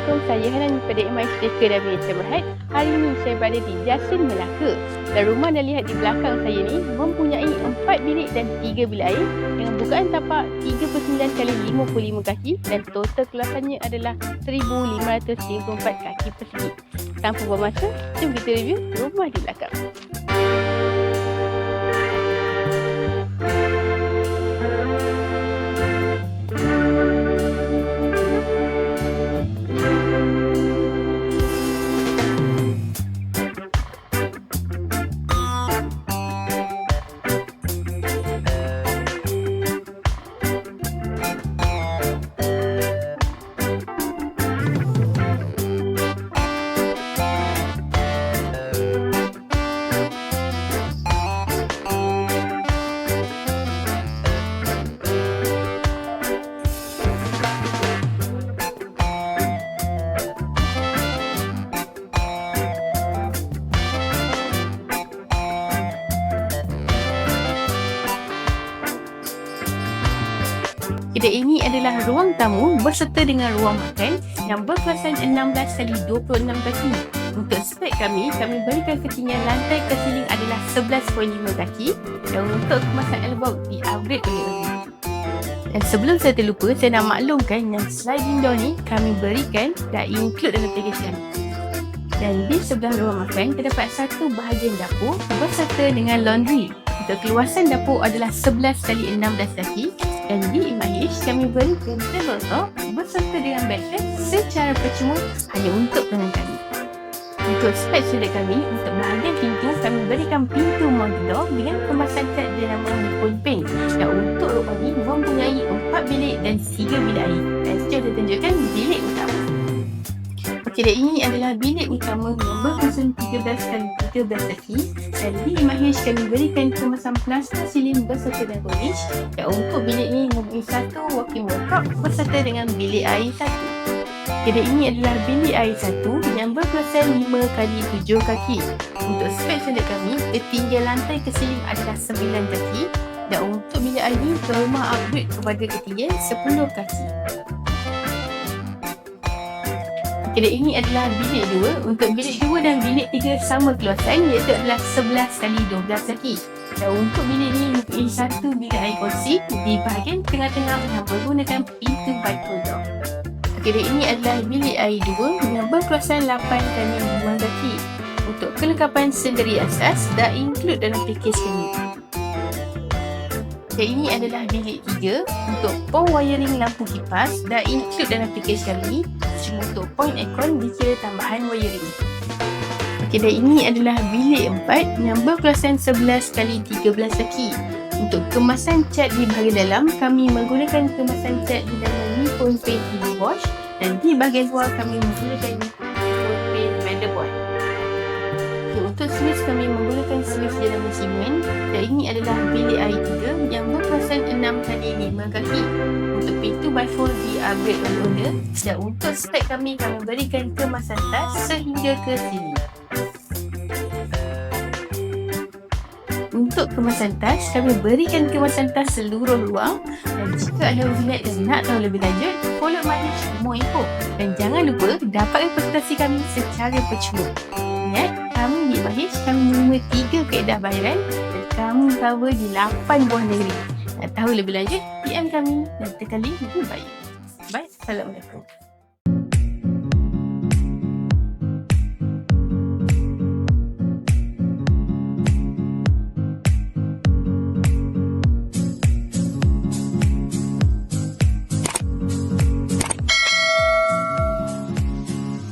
Assalamualaikum, saya Hanan daripada MI Striker dan Biasa Berhad. Hari ini saya berada di Jasin Melaka. Dan rumah anda lihat di belakang saya ni mempunyai 4 bilik dan 3 bilik air dengan bukaan tapak 39 x 55 kaki dan total keluasannya adalah 1554 kaki persegi. Tanpa buang masa, jom kita review rumah di belakang. Kedai ini adalah ruang tamu berserta dengan ruang makan yang berkuasaan 16 x 26 kaki. Untuk spek kami berikan ketinggian lantai ke siling adalah 11.5 kaki dan untuk kemasan elbow di-upgrade oleh Erwin. Dan sebelum saya terlupa, saya nak maklumkan yang sliding door ni kami berikan dah include dalam package kami. Dan di sebelah ruang makan terdapat satu bahagian dapur berserta dengan laundry. Untuk keluasan dapur adalah 11 x 16 kaki. Dan di MIH kami berikan table top berserta dengan bedset secara percuma hanya untuk pelanggan kami. Untuk spek sulit kami, untuk bahagian pintu kami berikan pintu modular dengan kemasan cat dinamo Nippon Paint. Dan untuk rumah ini mempunyai 4 bilik dan 3 bilik air. Dan jom kita tunjukkan bilik utama. Kedai ini adalah bilik utama yang berkuasaan 13 x 13 kaki dan di MIH kami berikan kemasan plaster siling berserta dengan cornice. Dan untuk bilik ini mempunyai satu walk-in wardrobe berserta dengan bilik air satu. Kedai ini adalah bilik air satu yang berkuasaan 5 x 7 kaki. Untuk spek standard kami, ketinggian lantai ke siling adalah 9 kaki dan untuk bilik air ini rumah upgrade kepada ketinggian 10 kaki. Kedai ini adalah bilik 2. Untuk bilik 2 dan bilik 3 sama keluasan iaitu adalah 11 x 12 kaki. Dan untuk bilik ini mempunyai satu bilik air kursi di bahagian tengah-tengah yang menggunakan pintu bifold door. Kedai ini adalah bilik air 2 yang berkuasaan 8 x 5 kaki. Untuk kelengkapan sendiri asas dah include dalam package kami. Kedai ini adalah bilik 3. Untuk port wiring lampu kipas dah include dalam package kami. Cuma untuk point aircon dikira tambahan wiring. Kedai ini adalah bilik 4 yang berkuasaan 11 x 13 kaki. Untuk kemasan cat di bahagian dalam, kami menggunakan kemasan cat di dalam Nippon Paint TV Wash dan di bahagian luar kami menggunakan Nippon Paint Weatherboard. Untuk swiss kami menggunakan swiss dalam simen dan ini adalah bilik air 3 yang berkuasaan 6 x 5 kaki. Untuk pintu bifold di-upgrade oleh owner dan untuk spek kami berikan kemasan tas sehingga ke sini. Untuk kemasan tas, kami berikan kemasan tas seluruh ruang dan jika anda berminat dan nak tahu lebih lanjut, follow MIH for more info dan jangan lupa dapatkan konsultasi kami secara percuma. Ingat, kami di MIH menerima 3 kaedah bayaran dan kami cover di 8 buah negeri. Nak tahu lebih lanjut, PM kami dan tekan link di bio. Bye. Assalamualaikum.